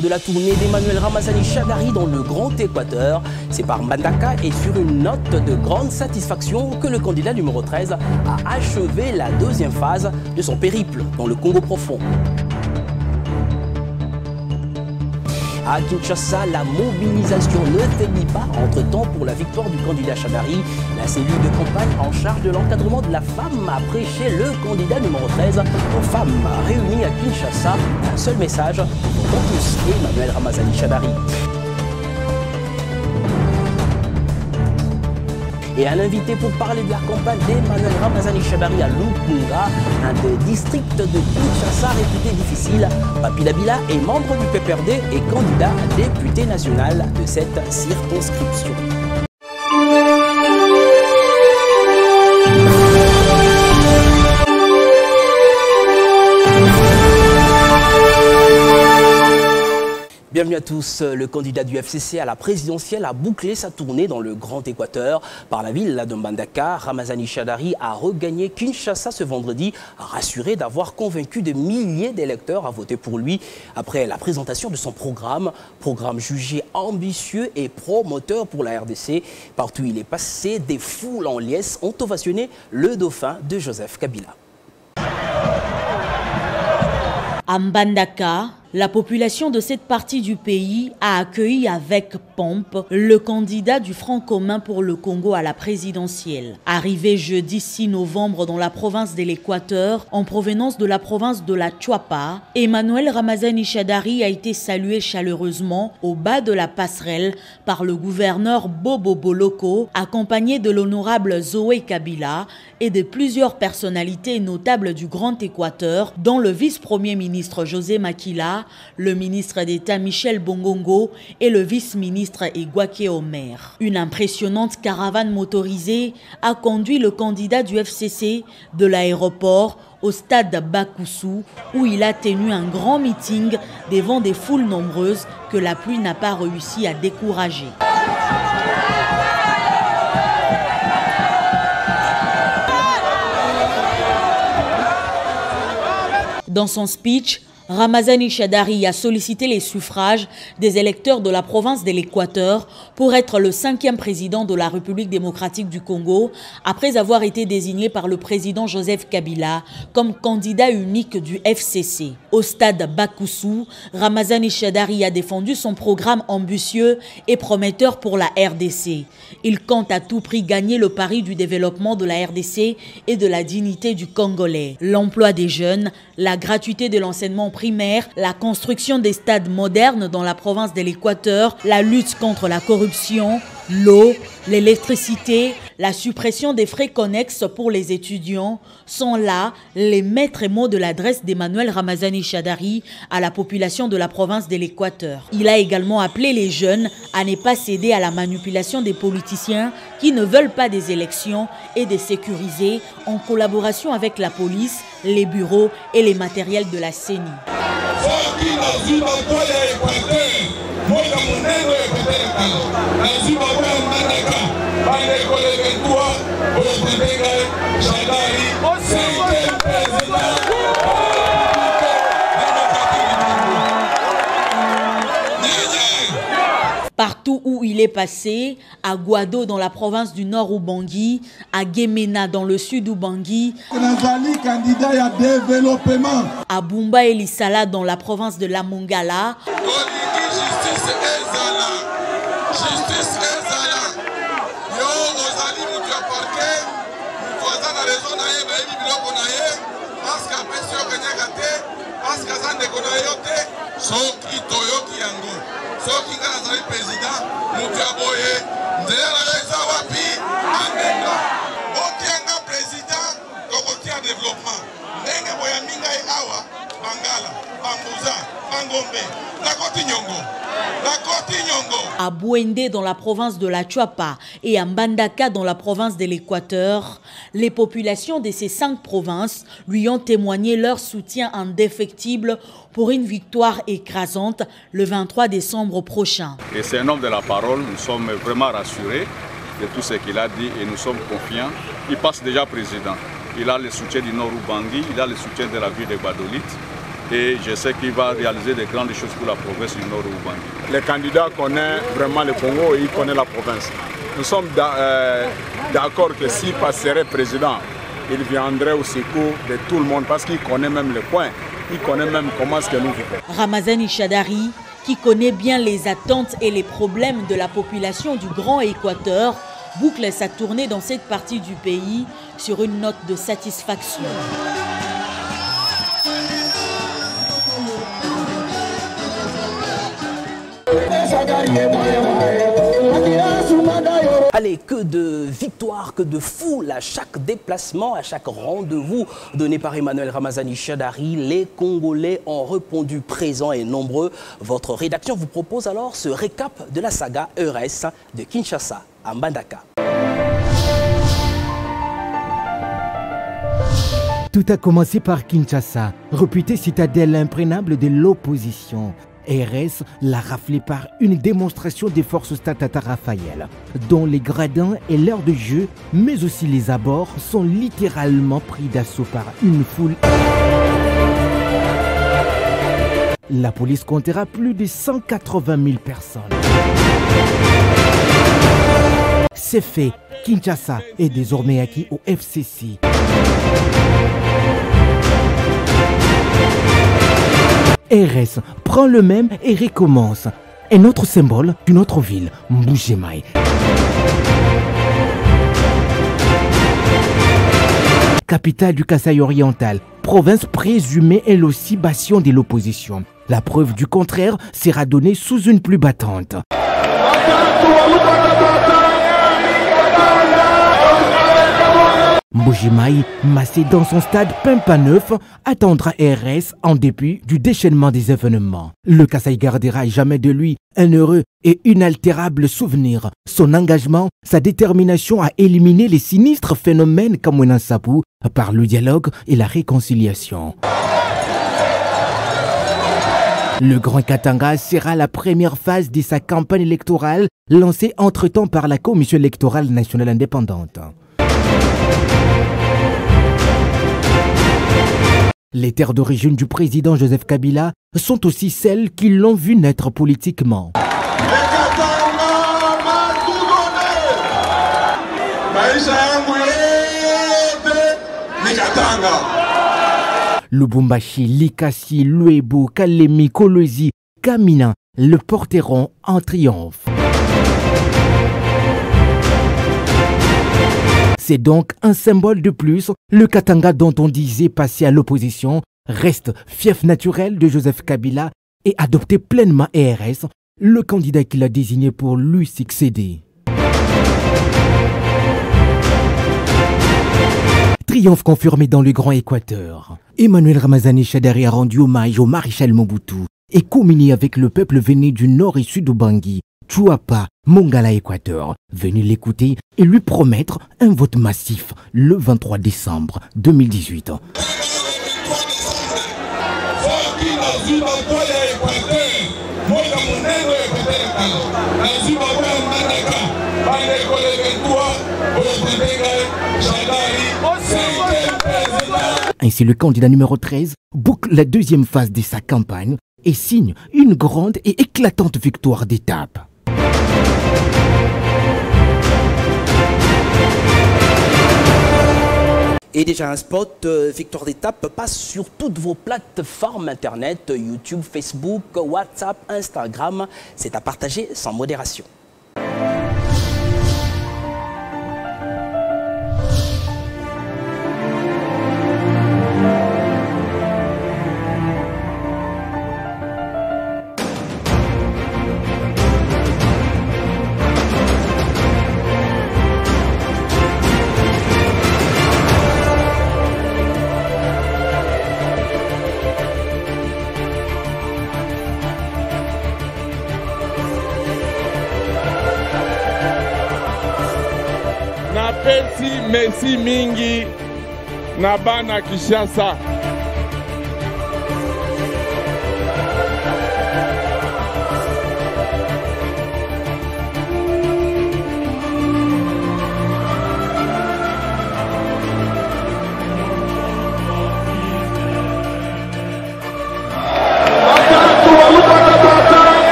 de la tournée d'Emmanuel Ramazani Shadary dans le Grand Équateur. C'est par Mbandaka et sur une note de grande satisfaction que le candidat numéro 13 a achevé la deuxième phase de son périple dans le Congo profond. À Kinshasa, la mobilisation ne faiblit pas entre-temps pour la victoire du candidat Shadary. La cellule de campagne en charge de l'encadrement de la femme a prêché le candidat numéro 13 aux femmes réunies à Kinshasa. Un seul message pour tous, Emmanuel Ramazani Shadary. Et un invité pour parler de la campagne d'Emmanuel Ramazani Shadary à Lukunga, un des districts de Kinshasa réputé difficile. Papi Labila est membre du PPRD et candidat député national de cette circonscription. Bienvenue à tous. Le candidat du FCC à la présidentielle a bouclé sa tournée dans le Grand Équateur. Par la ville de Mbandaka, Ramazani Shadary a regagné Kinshasa ce vendredi, rassuré d'avoir convaincu de milliers d'électeurs à voter pour lui après la présentation de son programme jugé ambitieux et promoteur pour la RDC. Partout où il est passé, des foules en liesse ont ovationné le dauphin de Joseph Kabila. À Mbandaka, la population de cette partie du pays a accueilli avec pompe le candidat du Front commun pour le Congo à la présidentielle. Arrivé jeudi 6 novembre dans la province de l'Équateur, en provenance de la province de la Chuapa, Emmanuel Ramazani Shadary a été salué chaleureusement au bas de la passerelle par le gouverneur Bobo Boloko, accompagné de l'honorable Zoé Kabila et de plusieurs personnalités notables du Grand Équateur, dont le vice-premier ministre José Makila, le ministre d'État Michel Bongongo et le vice-ministre Egwake Omer. Une impressionnante caravane motorisée a conduit le candidat du FCC de l'aéroport au stade Bakoussou, où il a tenu un grand meeting devant des foules nombreuses que la pluie n'a pas réussi à décourager. Dans son speech, Ramazani Shadary a sollicité les suffrages des électeurs de la province de l'Équateur pour être le 5e président de la République démocratique du Congo, après avoir été désigné par le président Joseph Kabila comme candidat unique du FCC. Au stade Bakoussou, Ramazani Shadary a défendu son programme ambitieux et prometteur pour la RDC. Il compte à tout prix gagner le pari du développement de la RDC et de la dignité du Congolais. L'emploi des jeunes, la gratuité de l'enseignement primaire, la construction des stades modernes dans la province de l'Équateur, la lutte contre la corruption, l'eau, l'électricité, la suppression des frais connexes pour les étudiants sont là les maîtres mots de l'adresse d'Emmanuel Ramazani Shadary à la population de la province de l'Équateur. Il a également appelé les jeunes à ne pas céder à la manipulation des politiciens qui ne veulent pas des élections et de sécuriser en collaboration avec la police, les bureaux et les matériels de la CENI. Partout où il est passé, à Guado dans la province du Nord Ubangi, à Gemena dans le sud Ubangi, à Bumba et Lisala dans la province de la Mongala, à Bouende dans la province de la Chuapa et à Mbandaka dans la province de l'Équateur, les populations de ces 5 provinces lui ont témoigné leur soutien indéfectible pour une victoire écrasante le 23 décembre prochain. Et c'est un homme de la parole, nous sommes vraiment rassurés de tout ce qu'il a dit et nous sommes confiants. Il passe déjà président. Il a le soutien du Nord Ubangi, il a le soutien de la ville de Guadeloupe. et je sais qu'il va réaliser des grandes choses pour la province du Nord Ubangi. Le candidat connaît vraiment le Congo et il connaît la province. Nous sommes d'accord que s'il passerait président, il viendrait au secours de tout le monde parce qu'il connaît même le coin, il connaît même comment ce que nous vivons. Ramazani Shadari, qui connaît bien les attentes et les problèmes de la population du Grand Équateur, boucle sa tournée dans cette partie du pays sur une note de satisfaction. Allez, que de victoire, que de foule à chaque déplacement, à chaque rendez-vous donné par Emmanuel Ramazani Shadari. Les Congolais ont répondu présents et nombreux. Votre rédaction vous propose alors ce récap de la saga ERS de Kinshasa à Mbandaka. Tout a commencé par Kinshasa, réputée citadelle imprégnable de l'opposition. ERS l'a raflé par une démonstration des forces Tata Raphaël, dont les gradins et l'air de jeu, mais aussi les abords, sont littéralement pris d'assaut par une foule. La police comptera plus de 180 000 personnes. C'est fait, Kinshasa est désormais acquis au FCC. ERS prend le même et recommence. Un autre symbole d'une autre ville, Mbuji-Mayi. Capitale du Kasaï oriental, province présumée elle aussi bastion de l'opposition. La preuve du contraire sera donnée sous une pluie battante. Mbuji-Mayi, massé dans son stade Pimpaneuf, attendra ERS en dépit du déchaînement des événements. Le Kasaï gardera jamais de lui un heureux et inaltérable souvenir. Son engagement, sa détermination à éliminer les sinistres phénomènes Kamwena Nsapu par le dialogue et la réconciliation. Le Grand Katanga sera la première phase de sa campagne électorale lancée entre-temps par la Commission électorale nationale indépendante. Les terres d'origine du président Joseph Kabila sont aussi celles qui l'ont vu naître politiquement. Lubumbashi, Likasi, Luebo, Kalemi, Kolwezi, Kamina le porteront en triomphe. C'est donc un symbole de plus. Le Katanga dont on disait passer à l'opposition reste fief naturel de Joseph Kabila et adopté pleinement ERS, le candidat qu'il a désigné pour lui succéder. Triomphe confirmé dans le Grand Équateur. Emmanuel Ramazani Shadari a rendu hommage au maréchal Mobutu et communié avec le peuple venu du nord et sud d'Ubangi, Chuapa, Mongala Équateur, venu l'écouter et lui promettre un vote massif le 23 décembre 2018. Ainsi, le candidat numéro 13 boucle la deuxième phase de sa campagne et signe une grande et éclatante victoire d'étape. Et déjà un spot, victoire d'étape, passe sur toutes vos plateformes internet, YouTube, Facebook, WhatsApp, Instagram. C'est à partager sans modération. Merci mingi na bana Kinshasa.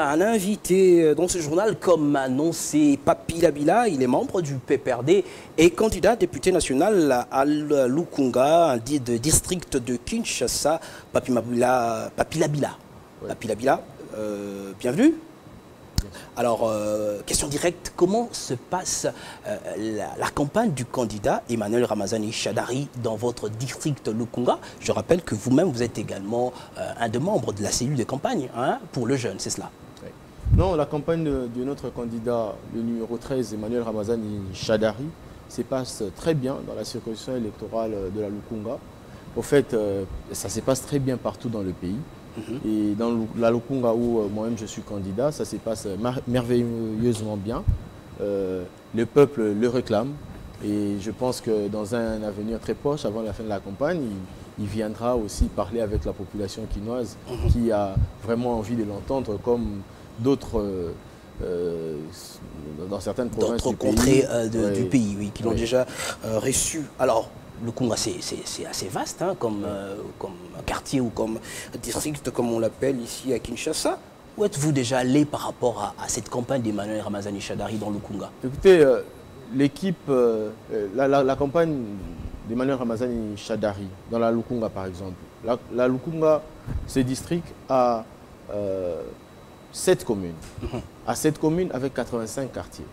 un invité dans ce journal, comme annoncé Papi Labila. Il est membre du PPRD et candidat député national à Lukunga, un district de Kinshasa. Papi Labila. Oui. Papi Labila, bienvenue. Alors, question directe, comment se passe la campagne du candidat Emmanuel Ramazani Shadari dans votre district Lukunga? Je rappelle que vous-même, vous êtes également un des membres de la cellule de campagne pour le jeune, c'est cela? Oui. Non, la campagne de notre candidat, le numéro 13, Emmanuel Ramazani Shadari, se passe très bien dans la circonscription électorale de la Lukunga. Au fait, ça se passe très bien partout dans le pays. Et dans la Lukunga où moi-même je suis candidat, ça se passe merveilleusement bien. Le peuple le réclame et je pense que dans un avenir très proche, avant la fin de la campagne, il viendra aussi parler avec la population quinoise qui a vraiment envie de l'entendre comme d'autres, dans certaines provinces du contrées du pays, oui, qui l'ont déjà reçu. Alors, le Congo, c'est assez vaste comme quartier ou comme district, comme on l'appelle ici à Kinshasa. Où êtes-vous déjà allé par rapport à cette campagne d'Emmanuel Ramazani Shadari dans le Congo? Écoutez, l'équipe, la campagne d'Emmanuel Ramazani Shadari dans la Lukunga par exemple, la Lukunga, ce district a 7 communes. À 7 communes avec 85 quartiers.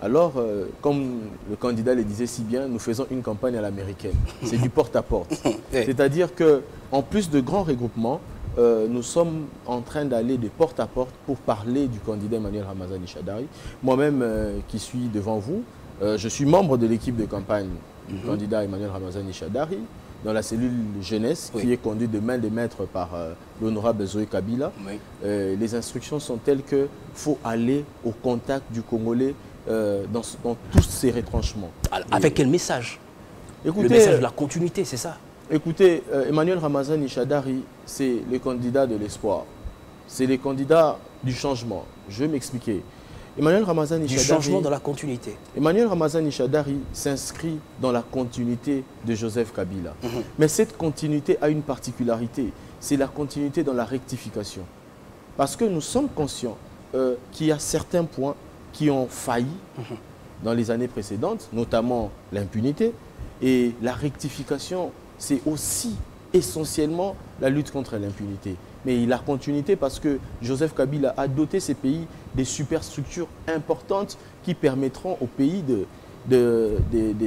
Alors, comme le candidat le disait si bien, nous faisons une campagne à l'américaine. C'est du porte-à-porte. C'est-à-dire qu'en plus de grands regroupements, nous sommes en train d'aller de porte à porte pour parler du candidat Emmanuel Ramazani Shadari. Moi-même, qui suis devant vous, je suis membre de l'équipe de campagne du candidat Emmanuel Ramazani Shadari dans la cellule jeunesse qui est conduite de main de maître par l'honorable Zoé Kabila. Les instructions sont telles qu'il faut aller au contact du Congolais dans tous ces retranchements. Avec quel message? Écoutez, le message de la continuité, c'est ça? Écoutez, Emmanuel Ramazani Shadari, c'est le candidat de l'espoir. C'est le candidat du changement. Je vais m'expliquer. Emmanuel Ramazani Shadari, changement dans la continuité. Emmanuel Ramazani Shadari s'inscrit dans la continuité de Joseph Kabila. Mais cette continuité a une particularité. C'est la continuité dans la rectification. Parce que nous sommes conscients qu'il y a certains points qui ont failli dans les années précédentes, notamment l'impunité. Et la rectification, c'est aussi essentiellement la lutte contre l'impunité. Mais la continuité parce que Joseph Kabila a doté ces pays des superstructures importantes qui permettront au pays de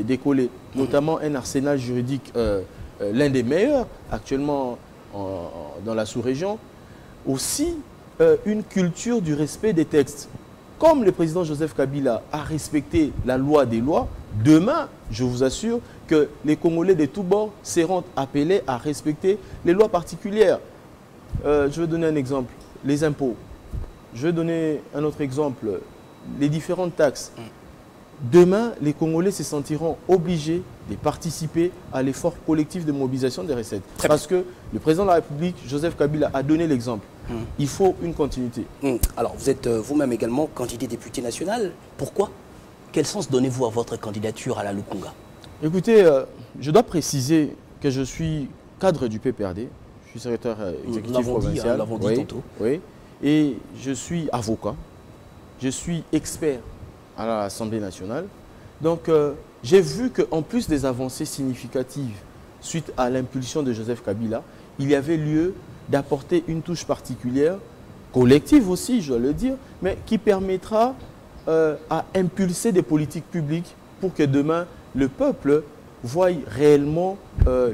décoller. Notamment un arsenal juridique, l'un des meilleurs actuellement dans la sous-région. Aussi une culture du respect des textes. Comme le président Joseph Kabila a respecté la loi des lois, demain, je vous assure que les Congolais de tous bords seront appelés à respecter les lois particulières. Je vais donner un exemple, les impôts. Je vais donner un autre exemple, les différentes taxes. Demain, les Congolais se sentiront obligés de participer à l'effort collectif de mobilisation des recettes. Parce que le président de la République, Joseph Kabila, a donné l'exemple. Il faut une continuité. Alors, vous êtes vous-même également candidat député national. Pourquoi? Quel sens donnez-vous à votre candidature à la Lukunga? Écoutez, je dois préciser que je suis cadre du PPRD. Je suis secrétaire exécutif provincial. Nous l'avons dit tantôt. Oui. Et je suis avocat. Je suis expert à l'Assemblée nationale. Donc, j'ai vu qu'en plus des avancées significatives suite à l'impulsion de Joseph Kabila, il y avait lieu d'apporter une touche particulière, collective aussi, je dois le dire, mais qui permettra à impulser des politiques publiques pour que demain, le peuple voit réellement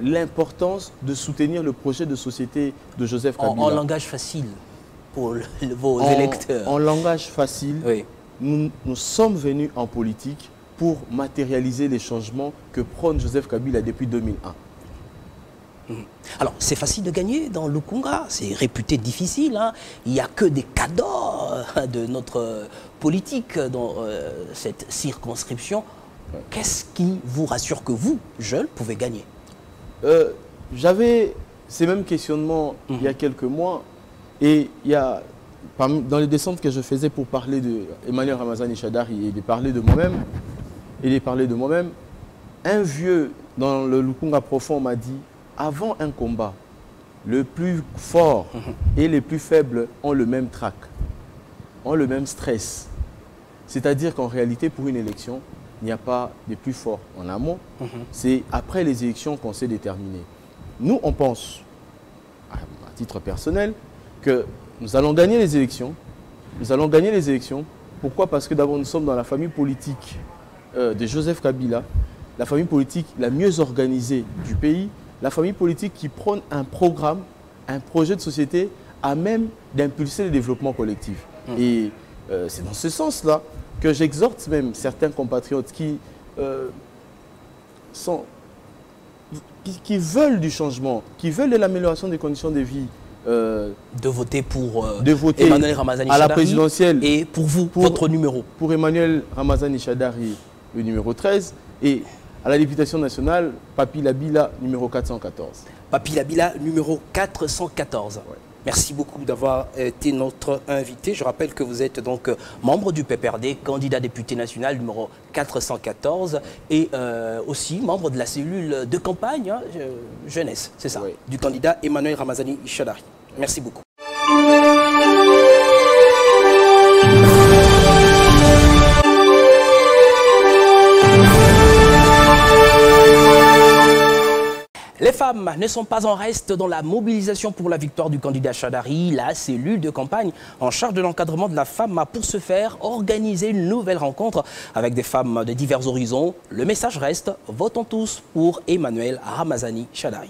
l'importance de soutenir le projet de société de Joseph Kabila. En langage facile pour vos électeurs. En langage facile, oui. Nous sommes venus en politique pour matérialiser les changements que prône Joseph Kabila depuis 2001. Alors, c'est facile de gagner dans le Lukunga, c'est réputé difficile. Il n'y a que des cadors de notre politique dans cette circonscription. Qu'est-ce qui vous rassure que vous, jeunes, pouvez gagner? J'avais ces mêmes questionnements il y a quelques mois. Et il y a, dans les descentes que je faisais pour parler d'Emmanuel Ramazani Shadari et de parler de moi-même, un vieux dans le Lukunga profond m'a dit, avant un combat, le plus fort et les plus faibles ont le même trac. ont le même stress. C'est-à-dire qu'en réalité, pour une élection, il n'y a pas de plus fort en amont. C'est après les élections qu'on s'est déterminé. Nous, on pense, à titre personnel, que nous allons gagner les élections. Nous allons gagner les élections. Pourquoi? Parce que d'abord, nous sommes dans la famille politique de Joseph Kabila, la famille politique la mieux organisée du pays, la famille politique qui prône un programme, un projet de société à même d'impulser le développement collectif. Et c'est dans ce sens-là que j'exhorte même certains compatriotes qui veulent du changement, qui veulent de l'amélioration des conditions de vie, de voter pour Emmanuel Ramazani à Shadari la présidentielle. Et pour vous, votre numéro? Pour Emmanuel Ramazani Shadari, le numéro 13, et à la députation nationale, Papi Labila, numéro 414. Papi Labila, numéro 414. Ouais. Merci beaucoup d'avoir été notre invité. Je rappelle que vous êtes donc membre du PPRD, candidat député national numéro 414 et aussi membre de la cellule de campagne jeunesse, c'est ça, du candidat Emmanuel Ramazani Shadari. Merci beaucoup. Les femmes ne sont pas en reste dans la mobilisation pour la victoire du candidat Shadari. La cellule de campagne en charge de l'encadrement de la femme a pour ce faire organisé une nouvelle rencontre avec des femmes de divers horizons. Le message reste, votons tous pour Emmanuel Ramazani Shadari.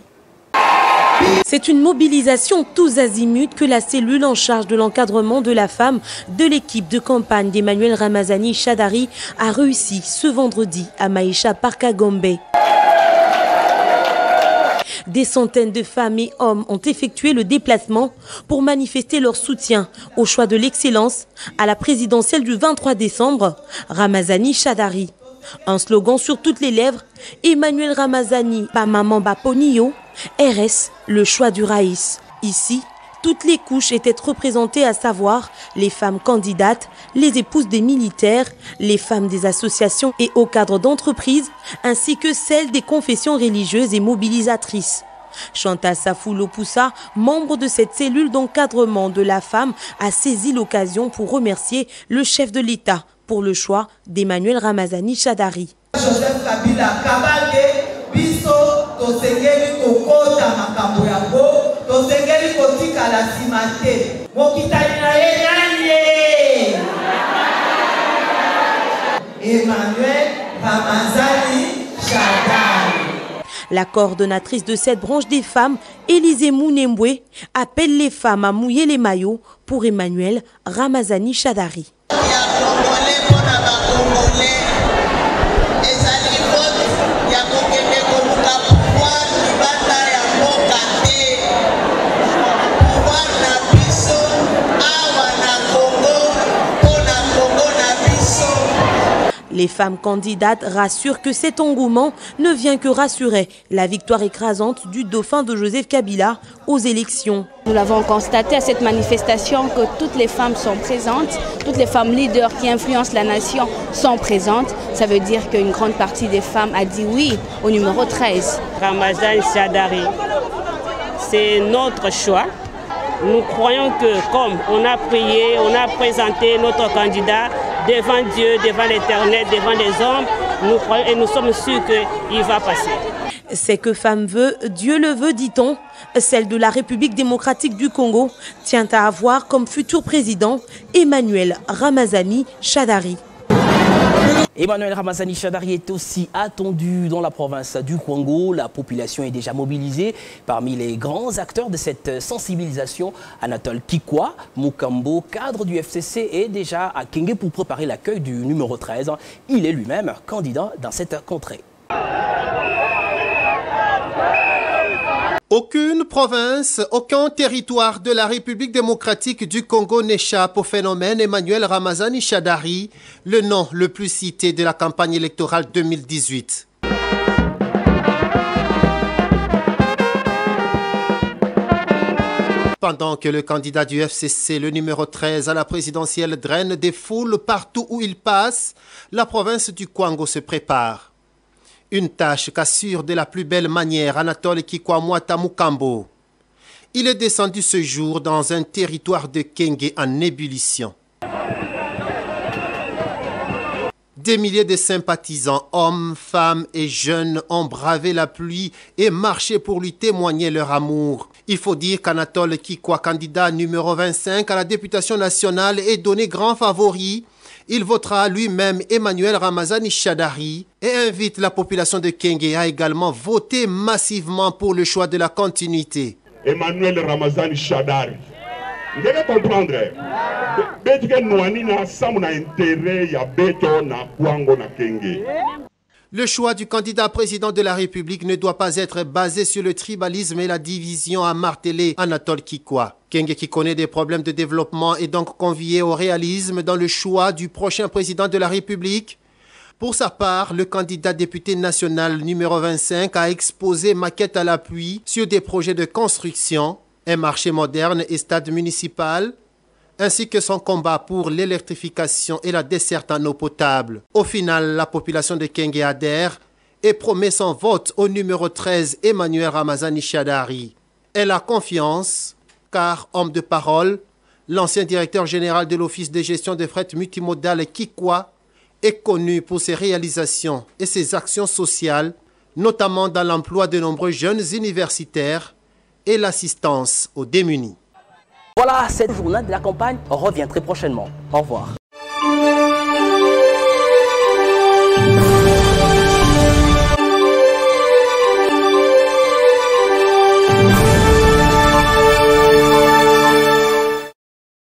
C'est une mobilisation tous azimuts que la cellule en charge de l'encadrement de la femme de l'équipe de campagne d'Emmanuel Ramazani Shadari a réussi ce vendredi à Maïcha Parkagombe. Des centaines de femmes et hommes ont effectué le déplacement pour manifester leur soutien au choix de l'excellence à la présidentielle du 23 décembre, Ramazani Shadari. Un slogan sur toutes les lèvres, Emmanuel Ramazani Bamaman Baponiyo, RS, le choix du Raïs. Ici, toutes les couches étaient représentées, à savoir les femmes candidates, les épouses des militaires, les femmes des associations et hauts cadres d'entreprises, ainsi que celles des confessions religieuses et mobilisatrices. Chantal Safou-Lopoussa, membre de cette cellule d'encadrement de la femme, a saisi l'occasion pour remercier le chef de l'État pour le choix d'Emmanuel Ramazani Shadari. Joseph Kabila Kabake, Biso, Tosengeli Kokota Makambo Yabo, Tosengeli Kotika la Simate, Mokitalina Yenanye, Emmanuel Ramazani Shadari. La coordonnatrice de cette branche des femmes, Élisée Mounembwe, appelle les femmes à mouiller les maillots pour Emmanuel Ramazani Shadari. Les femmes candidates rassurent que cet engouement ne vient que rassurer la victoire écrasante du dauphin de Joseph Kabila aux élections. Nous l'avons constaté à cette manifestation que toutes les femmes sont présentes, toutes les femmes leaders qui influencent la nation sont présentes. Ça veut dire qu'une grande partie des femmes a dit oui au numéro 13. Ramazani Shadari, c'est notre choix. Nous croyons que comme on a prié, on a présenté notre candidat devant Dieu, devant l'Éternel, devant les hommes, nous croyons et nous sommes sûrs qu'il va passer. C'est que femme veut, Dieu le veut, dit-on. Celle de la République démocratique du Congo tient à avoir comme futur président Emmanuel Ramazani Shadari. Emmanuel Ramazani Shadari est aussi attendu dans la province du Congo. La population est déjà mobilisée. Parmi les grands acteurs de cette sensibilisation, Anatole Kikwa Mukambo, cadre du FCC, est déjà à Kenge pour préparer l'accueil du numéro 13. Il est lui-même candidat dans cette contrée. Aucune province, aucun territoire de la République démocratique du Congo n'échappe au phénomène Emmanuel Ramazani Shadari, le nom le plus cité de la campagne électorale 2018. Pendant que le candidat du FCC, le numéro 13 à la présidentielle, draine des foules partout où il passe, la province du Congo se prépare. Une tâche qu'assure de la plus belle manière Anatole Kikwa Mukambo. Il est descendu ce jour dans un territoire de Kenge en ébullition. Des milliers de sympathisants, hommes, femmes et jeunes, ont bravé la pluie et marché pour lui témoigner leur amour. Il faut dire qu'Anatole Kikwa, candidat numéro 25 à la députation nationale, est donné grand favori. Il votera lui-même Emmanuel Ramazani Shadari et invite la population de Kenge à également voter massivement pour le choix de la continuité. Emmanuel Ramazani Shadari. Vous devez comprendre. Le choix du candidat président de la République ne doit pas être basé sur le tribalisme et la division, a martelé Anatole Kikwa. Kenge, qui connaît des problèmes de développement, est donc convié au réalisme dans le choix du prochain président de la République. Pour sa part, le candidat député national numéro 25 a exposé maquette à l'appui sur des projets de construction, un marché moderne et stade municipal, ainsi que son combat pour l'électrification et la desserte en eau potable. Au final, la population de Kenge adhère et promet son vote au numéro 13, Emmanuel Ramazani Shadari. Elle a confiance, car, homme de parole, l'ancien directeur général de l'Office de gestion de fret multimodal Kikwa est connu pour ses réalisations et ses actions sociales, notamment dans l'emploi de nombreux jeunes universitaires et l'assistance aux démunis. Voilà, cette journée de la campagne revient très prochainement. Au revoir.